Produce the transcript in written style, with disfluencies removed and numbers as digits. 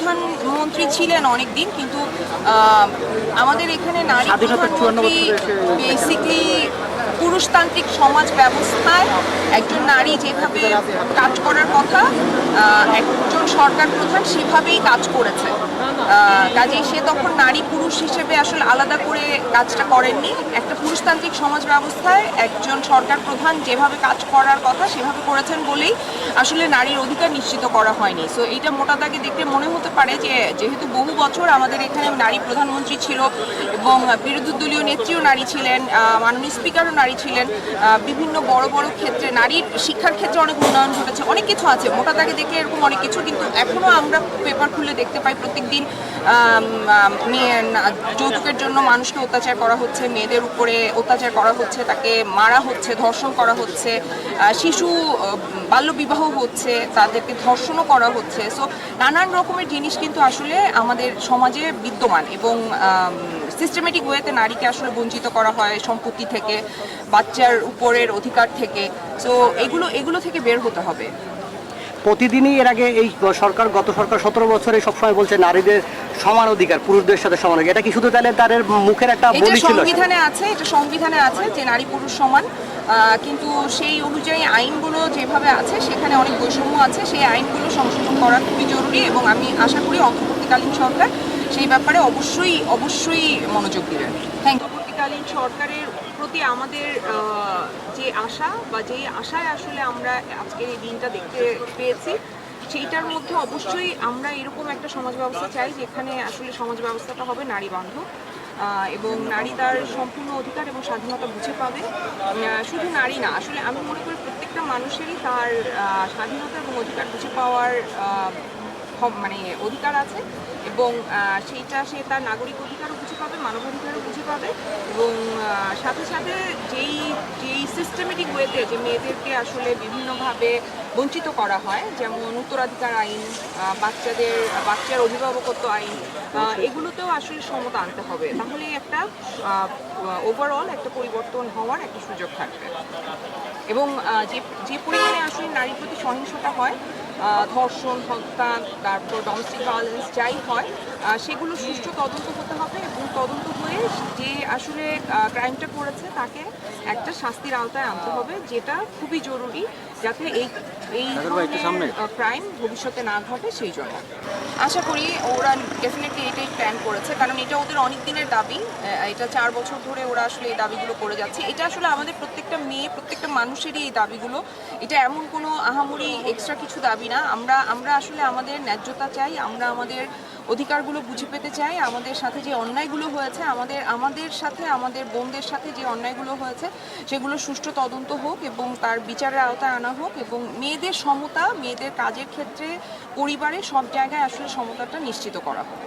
প্রধানমন্ত্রী ছিলেন অনেক দিন, কিন্তু আমাদের এখানে নারী প্রধানমন্ত্রী বেসিকলি পুরুষতান্ত্রিক সমাজ ব্যবস্থায় একজন নারী যেভাবে কাজ করার কথা একজন সরকার প্রধান সেভাবেই কাজ করেছে। কাজেই সে তখন নারী পুরুষ হিসেবে আসলে আলাদা করে কাজটা করেননি। একটা পুরুষতান্ত্রিক সমাজ ব্যবস্থায় একজন সরকার প্রধান যেভাবে কাজ করার কথা সেভাবে করেছেন বলেই আসলে নারীর অধিকার নিশ্চিত করা হয়নি। সো এইটা মোটা দাগে দেখলে মনে হতে পারে যে যেহেতু বহু বছর আমাদের এখানে নারী প্রধানমন্ত্রী ছিল এবং বিরোধী দলীয় নেত্রীও নারী ছিলেন, মাননীয় স্পিকারও নারী ছিলেন, বিভিন্ন বড় বড় ক্ষেত্রে নারীর শিক্ষার ক্ষেত্রে অনেক উন্নয়ন ঘটেছে, অনেক কিছু আছে মোটা দাগে দেখলে এরকম অনেক কিছু, কিন্তু এখনও আমরা পেপার খুলে দেখতে পাই প্রত্যেকদিন যৌতুকের জন্য মানুষকে অত্যাচার করা হচ্ছে, মেয়েদের উপরে অত্যাচার করা হচ্ছে, তাকে মারা হচ্ছে, ধর্ষণ করা হচ্ছে, শিশু বাল্যবিবাহ হচ্ছে, তাদেরকে ধর্ষণও করা হচ্ছে। সো নানান রকমের জিনিস কিন্তু আসলে আমাদের সমাজে বিদ্যমান এবং সিস্টেমেটিক ওয়েতে নারীকে আসলে বঞ্চিত করা হয় সম্পত্তি থেকে, বাচ্চার উপরের অধিকার থেকে। সো এগুলো থেকে বের হতে হবে। প্রতিদিনই এর আগে এই সরকার, গত সরকার 17 বছরে সবসময় বলছে নারীদের সমান অধিকার, পুরুষদের সাথে সমান অধিকার। এটা কি শুধু তাহলে তাদের মুখের একটা বলি ছিল? এটা সংবিধানে আছে যে নারী পুরুষ সমান, কিন্তু সেই অনুযায়ী আইনগুলো যেভাবে আছে সেখানে অনেক বৈষম্য আছে। সেই আইনগুলো সংশোধন করা খুবই জরুরি এবং আমি আশা করি অন্তর্বর্তীকালীন সরকার সেই ব্যাপারে অবশ্যই মনোযোগ দিবেন। অন্তর্বর্তীকালীন সরকারের প্রতি আমাদের যে আশা বা যেই আশায় আসলে আমরা আজকের এই দিনটা দেখতে পেয়েছি, সেইটার মধ্যে অবশ্যই আমরা এরকম একটা সমাজ ব্যবস্থা চাই যেখানে আসলে সমাজ ব্যবস্থাটা হবে নারী বান্ধব এবং নারী তার সম্পূর্ণ অধিকার এবং স্বাধীনতা বুঝে পাবে। শুধু নারী না, আসলে আমি মনে করি প্রত্যেকটা মানুষেরই তার স্বাধীনতা এবং অধিকার বুঝে পাওয়ার মানে অধিকার আছে এবং সেইটা সে তার নাগরিক অধিকারও বুঝে পাবে, মানবাধিকারও বুঝে পাবে এবং সাথে সাথে যেই সিস্টেমেটিক ওয়েতে যে মেয়েদেরকে আসলে বিভিন্নভাবে বঞ্চিত করা হয়, যেমন উত্তরাধিকার আইন, বাচ্চার অভিভাবকত্ব আইন, এগুলোতেও আসলে সমতা আনতে হবে। তাহলে একটা ওভারঅল একটা পরিবর্তন হওয়ার একটা সুযোগ থাকবে এবং যে পরিমাণে আসলে নারীর প্রতি সহিংসতা হয়, ধর্ষণ, হত্যা, তারপর ডোমেস্টিক ভায়োলেন্স যাই হয়, সেগুলো সুষ্ঠু তদন্ত হতে হবে এবং তদন্ত হয়ে যে আসলে ক্রাইমটা করেছে তাকে একটা শাস্তির আওতায় আনতে হবে, যেটা খুবই জরুরি যাতে এই ধরনের ক্রাইম ভবিষ্যতে না ঘটে। সেই জন্য আশা করি ওরা ডেফিনেটলি এটাই প্ল্যান করেছে, কারণ এটা ওদের অনেক দিনের দাবি। এটা 4 বছর ধরে ওরা আসলে এই দাবিগুলো করে যাচ্ছে। এটা আসলে আমাদের প্রত্যেকটা মেয়ে, প্রত্যেকটা মানুষেরই এই দাবিগুলো। এটা এমন কোনো আহামরি এক্সট্রা কিছু দাবি না। আমরা আসলে আমাদের ন্যায্যতা চাই, আমরা আমাদের অধিকারগুলো বুঝে পেতে চাই। আমাদের সাথে যে অন্যায়গুলো হয়েছে, আমাদের সাথে, আমাদের বোনদের সাথে যে অন্যায়গুলো হয়েছে, সেগুলো সুষ্ঠু তদন্ত হোক এবং তার বিচারের আওতায় আনা হোক এবং মেয়েদের সমতা, মেয়েদের কাজের ক্ষেত্রে, পরিবারে সব জায়গায় আসলে সমতাটা নিশ্চিত করা হোক।